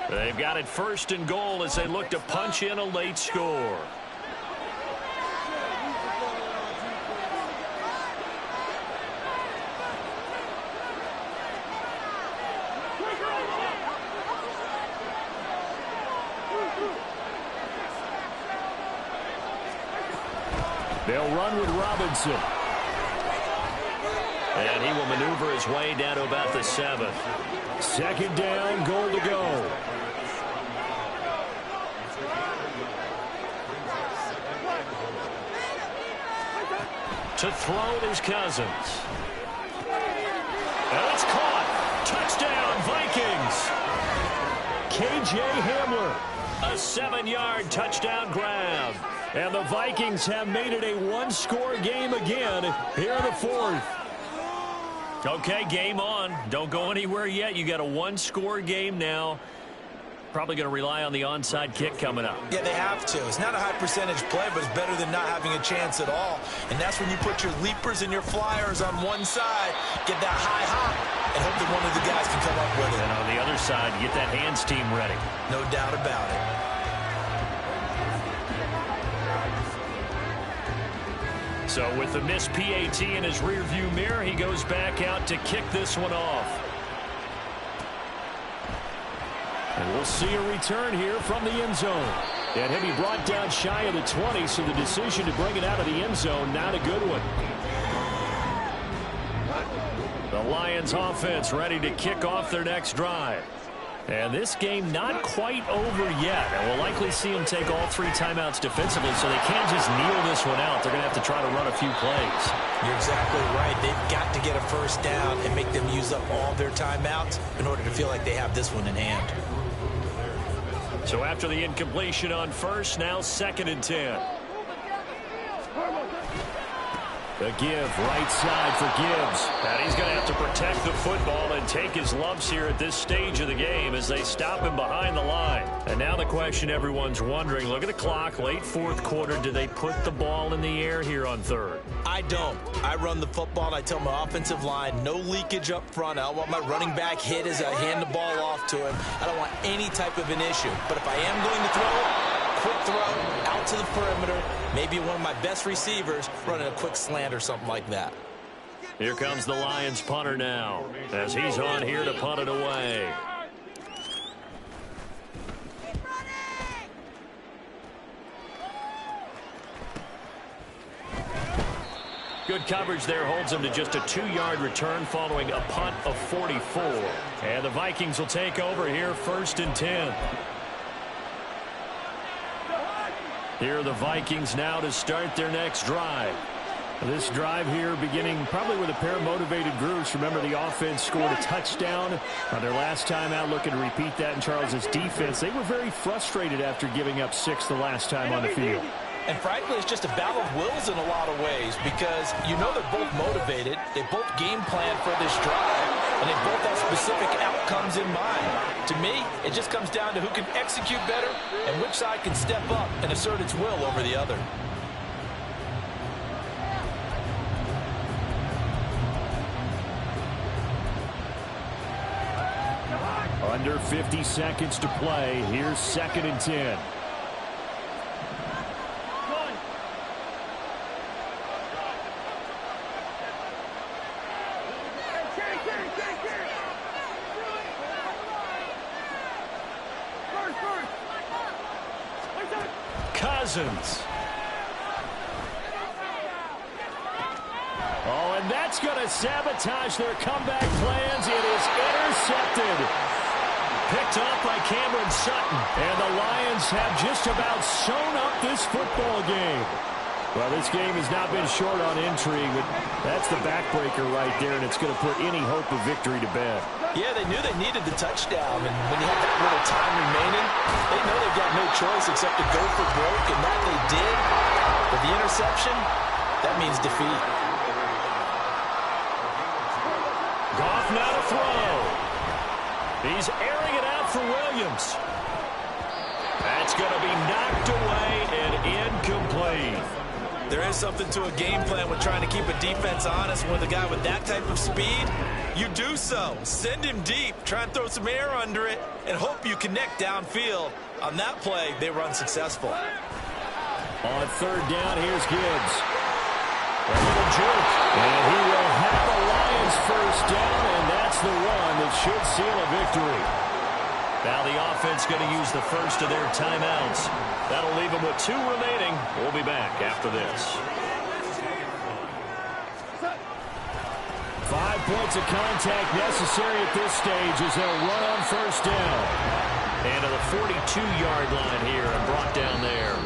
They've got it 1st and goal as they look to punch in a late score. They'll run with Robinson. And he will maneuver his way down to about the 7th. 2nd down, goal to go. To throw is Cousins. And it's caught. Touchdown, Vikings. K.J. Hamler. A 7-yard touchdown grab. And the Vikings have made it a one-score game again here in the fourth. Okay, game on. Don't go anywhere yet. You got a one-score game now. Probably going to rely on the onside kick coming up. Yeah, they have to. It's not a high percentage play, but it's better than not having a chance at all. And that's when you put your leapers and your flyers on one side, get that high hop, and hope that one of the guys can come up with it. And on the other side, get that hands team ready. No doubt about it. So with the missed PAT in his rearview mirror, he goes back out to kick this one off. And we'll see a return here from the end zone. And he'll be brought down shy of the 20, so the decision to bring it out of the end zone, not a good one. The Lions offense ready to kick off their next drive. And this game not quite over yet. And we'll likely see them take all 3 timeouts defensively, so they can't just kneel this one out. They're going to have to try to run a few plays. You're exactly right. They've got to get a first down and make them use up all their timeouts in order to feel like they have this one in hand. So after the incompletion on first, now 2nd and 10. The give, right side for Gibbs. And he's going to have to protect the football and take his lumps here at this stage of the game as they stop him behind the line. And now the question everyone's wondering, look at the clock, late 4th quarter, do they put the ball in the air here on 3rd? I don't. I run the football, and I tell my offensive line, no leakage up front. I don't want my running back hit as I hand the ball off to him. I don't want any type of an issue. But if I am going to throw it, quick throw out to the perimeter, maybe one of my best receivers running a quick slant or something like that. Here comes the Lions punter now as he's on here to punt it away. Good coverage there, holds him to just a 2-yard return following a punt of 44. And the Vikings will take over here 1st and 10. Here are the Vikings now to start their next drive. This drive here beginning probably with a pair of motivated groups. Remember, the offense scored a touchdown on their last time out, looking to repeat that in Charles's defense. They were very frustrated after giving up 6 the last time on the field. And frankly, it's just a battle of wills in a lot of ways because you know they're both motivated. They both game plan for this drive, and they both have specific outcomes in mind. To me, it just comes down to who can execute better and which side can step up and assert its will over the other. Under 50 seconds to play. Here's 2nd and 10. Cousins. Oh, and that's going to sabotage their comeback plans. It is intercepted. Picked off by Cameron Sutton. And the Lions have just about sewn up this football game. Well, this game has not been short on intrigue, but that's the backbreaker right there, and it's going to put any hope of victory to bed. Yeah, they knew they needed the touchdown, and when you have that little time remaining, they know they've got no choice except to go for broke, and that they did. But the interception, that means defeat. Goff now to throw. He's airing it out for Williams. That's going to be knocked away and incomplete. There is something to a game plan with trying to keep a defense honest. With a guy with that type of speed, you do so. Send him deep, try and throw some air under it, and hope you connect downfield. On that play, they were unsuccessful. On 3rd down, here's Gibbs. A little jerk. And he will have a Lions first down, and that's the one that should seal a victory. Now the offense going to use the first of their timeouts. That'll leave them with 2 remaining. We'll be back after this. 5 points of contact necessary at this stage as they'll run on first down. And to the 42-yard line here and brought down there.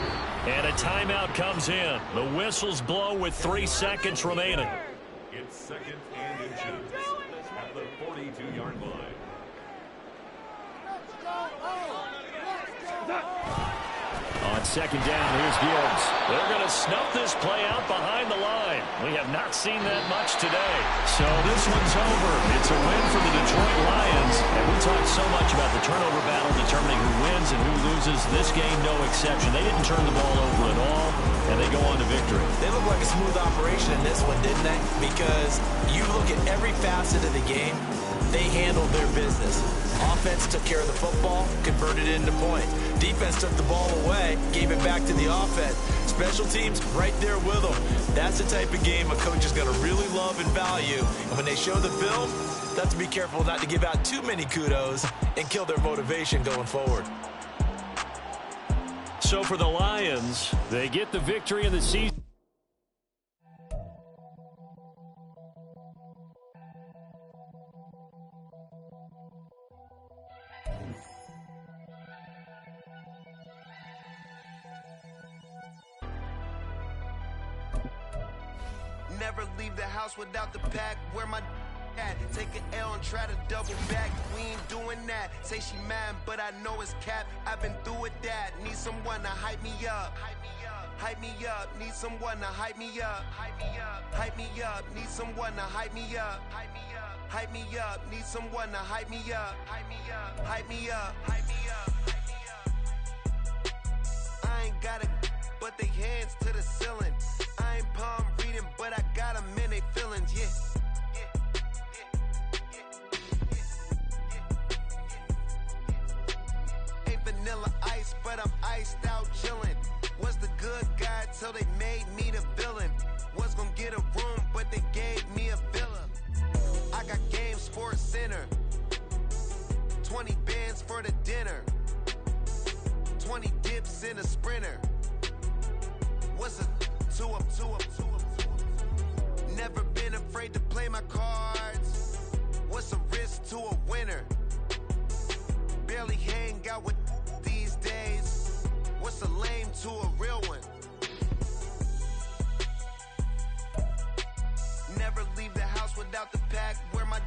And a timeout comes in. The whistles blow with 3 seconds remaining. It's 2nd and inches at the 42-yard line. second down. Here's Gibbs. They're going to snuff this play out behind the line. We have not seen that much today. So this one's over. It's a win for the Detroit Lions. And we talked so much about the turnover battle determining who wins and who loses. This game, no exception. They didn't turn the ball over at all, and they go on to victory. They look like a smooth operation in this one, didn't they? Because you look at every facet of the game, they handled their business. Offense took care of the football, converted it into point. Defense took the ball away, gave it back to the offense. Special teams right there with them. That's the type of game a coach is going to really love and value. And when they show the film, they have to be careful not to give out too many kudos and kill their motivation going forward. So for the Lions, they get the victory in the season. Never leave the house without the pack. Where my at? Take an L and try to double back. We ain't doing that. Say she mad, but I know it's cap. I've been through with that. Need someone to hype me up. Hype me up. Need someone to hype me up. Hype me up. Need someone to hype me up. Hype me up. Need someone to hype me up. Hype me up. Hype me up. Hype me up. I ain't got it, but they hands to the ceiling. I ain't palm reading, but I got them in they feelings, yeah. Ain't vanilla ice, but I'm iced out chillin'. Was the good guy till they made me the villain. Was gonna get a room, but they gave me a villa. I got Game Sports Center. 20 bands for the dinner. 20 dips in a sprinter. What's a two up? Never been afraid to play my cards. What's a risk to a winner? Barely hang out with these days. What's a lame to a real one? Never leave the house without the pack. Where my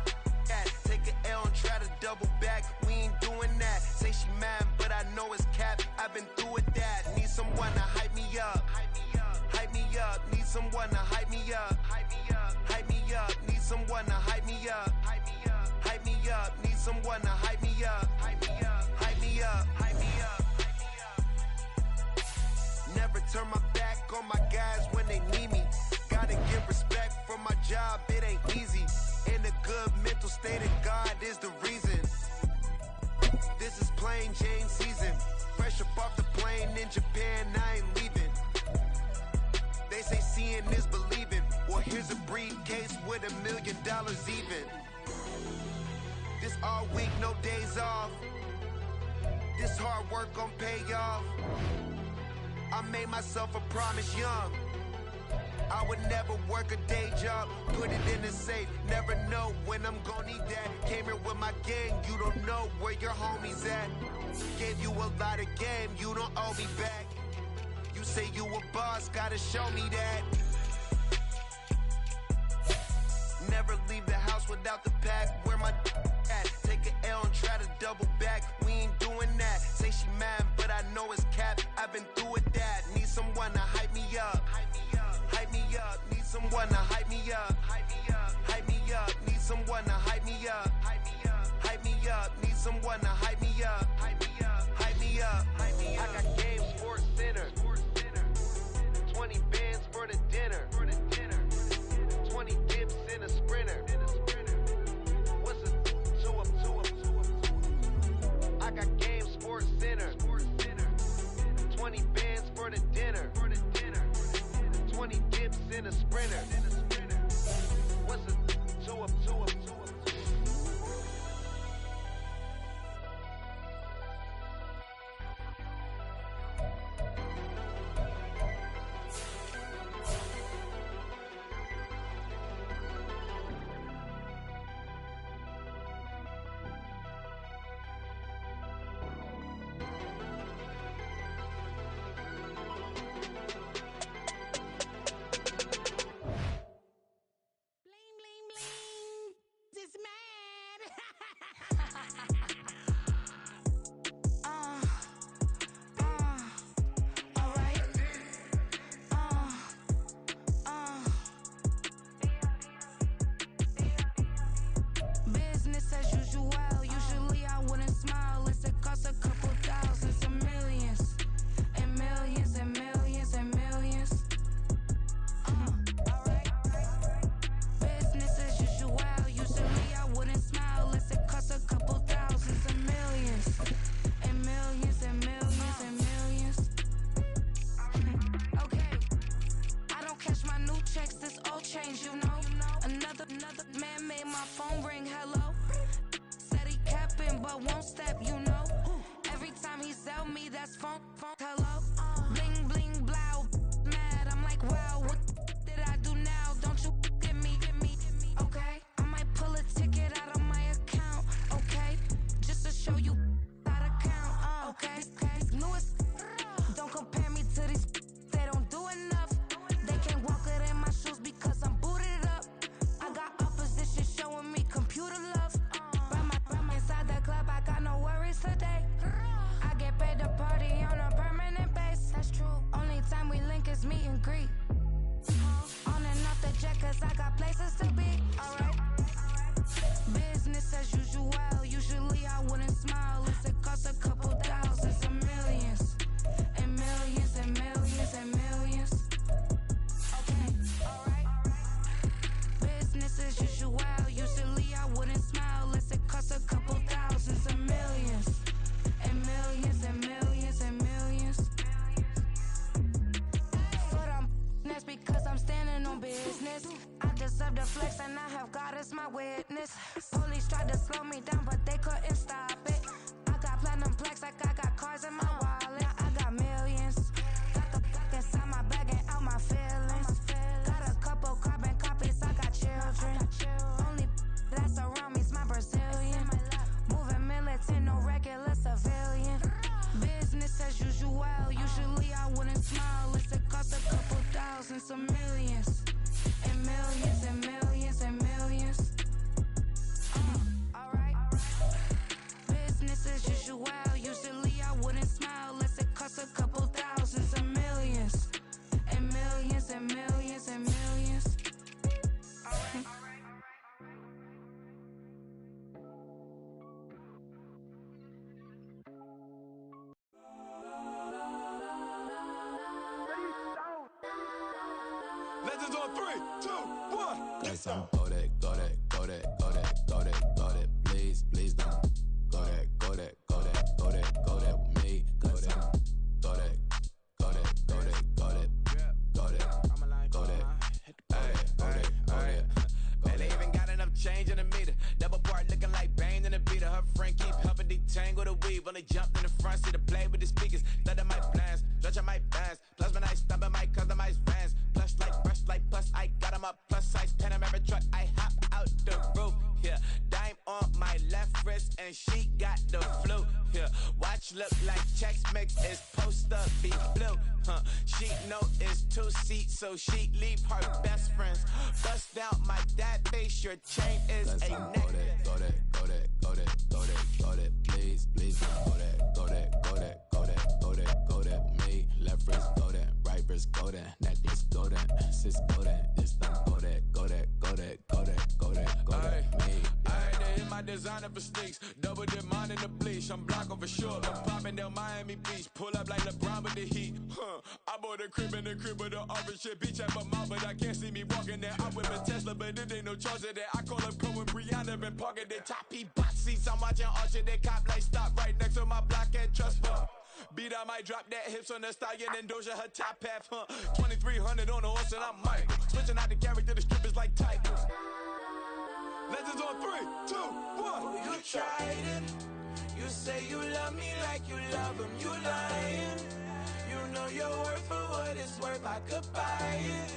at? Take an L and try to double back. We ain't doing that. Say she mad, but I know it's cap. I've been through with that. Need someone to hype me up. Hype me up. Need someone to hype me up. Hype me up. Need someone to hype me up. Hype me up. Need someone to hype me up. Hype me up. Never turn my back on my guys when they need me. Gotta give respect for my job, it ain't easy. In a good mental state of God is the reason. This is plain Jane season. Fresh up off the plane in Japan, I ain't leaving. They say seeing is believing. Well, here's a briefcase with $1 million even. This all week, no days off. This hard work gon' pay off. I made myself a promise young. I would never work a day job, put it in the safe, never know when I'm gonna need that. Came here with my gang, you don't know where your homies at. Gave you a lot of game, you don't owe me back. You say you a boss, gotta show me that. Never leave the house without the pack. Where my at? Take an L and try to double back. We ain't doing that. Say she mad, but I know it's cap. I've been through with that. Need someone to hype me up. Hype me up. Need someone to hype me up. Hype me up. Need someone to hype me up. Hype me up. Need someone to hype me up. Hype me up. I got Game Sports Center. 20 bands for the dinner. 20 dips in a sprinter. What's a two up? I got Game Sports Center. 20 bands for the dinner. 20 dips in a sprinter. What's a two up? ring, hello. Said he capping, but won't step, you know. Every time he sell me, that's funk, hello. Bling, bling, blow, mad. I'm like, wow, what did I do now? Don't you get me, okay? I might pull a ticket out of my account, okay? Just to show you how to count, okay? Louis, don't compare me to these, they don't do enough. They can't walk it in my shoes because I'm booted up. I got opposition showing me computer love. Run inside the club, I got no worries today. I get paid to party on a permanent base. That's true. Only time we link is meet and greet. On and off the jet, cause I got places to be. Alright. Business as usual. Usually I wouldn't smile. It costs a couple thousands and millions. And millions and millions and millions. Okay, alright. Business as usual. Usually I wouldn't smile unless it costs a couple thousands and millions. And millions and millions and millions. Foot on that's because I'm standing on business. I deserve the flex and I have God as my witness. Police tried to slow me down but they couldn't stop it. I got platinum plaques like I got cars in my wallet. I got millions. Got the fuck inside my bag and out my feelings. Got a couple carbon copies, I got children. Only that's around me's my Brazilian. Moving militant, no regular civilian. Business as usual. Usually I wouldn't smile unless it costs a couple thousands of millions. And millions and millions and millions. Alright. Business as usual. Usually I wouldn't smile unless it costs a couple thousands of millions. And millions and millions and millions. Alright. Legends on 3, 2, 1. Cause I'm go that, go that, go that, go that, go that, go that. Please, please don't go that, go that, go that, go that, go that with me. Cause I'm go that, go that, go that, go that, go that, go that, go that. Man, they even got enough change in the meter. Double part looking like Bane in the beater. Her friend keep helping detangle the weave. Only jumped in the front seat to play with the speakers. Thunder my plans, stretch my bands. Plus when I stump in my customized vans. Plush like brush like plus I got them up. Plus size Panamera truck. I hop out the roof. Yeah, dime on my left wrist and she got the flu. Yeah, watch look like checks mix is supposed to be blue. She know it's 2 seats, so she leave her best friends. Bust down my dad face. Your chain is a necklace. Go that, go that, go that, go that, go that. Please, please don't go that, go that, go that, go that, go that, go that with me. Left wrist go that, right wrist go that, necklace go that, sis go that, this don't go that, go that, go that, go that, go that, go that with me. I had to hit my designer for sneaks. Double dip mine in the bleach. I'm blocking for sure. I'm popping down Miami Beach. Pull up like LeBron with the heat. I bought a crib in the crib with the orange shit. Beach at my mouth, but I can't see me walking there. I'm with a Tesla, but it ain't no charge of that. I call up Cole and Brianna and parking the top P box seats. I'm watching Archer. They cop like stop right next to my block and trust fund. Beat, I might drop that hips on the stallion and Doja her top half. 2300 on the horse and I'm Mike. Switching out the character, the strippers like Tigers. Legends on 3, 2, 1. Oh, you tried it. You say you love me like you love him. You lying. You know your worth for what it's worth. I could buy it.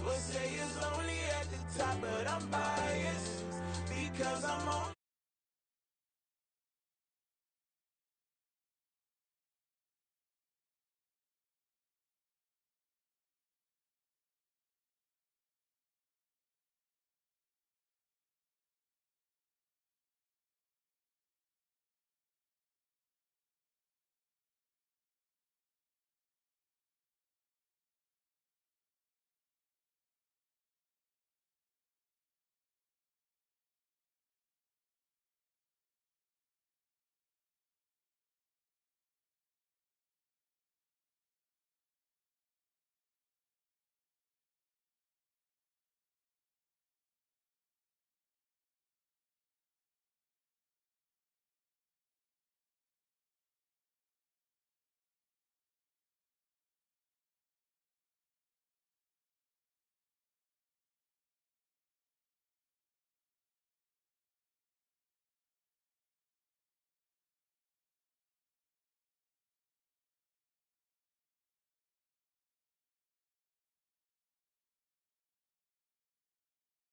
We'll say it's only at the top, but I'm biased because I'm on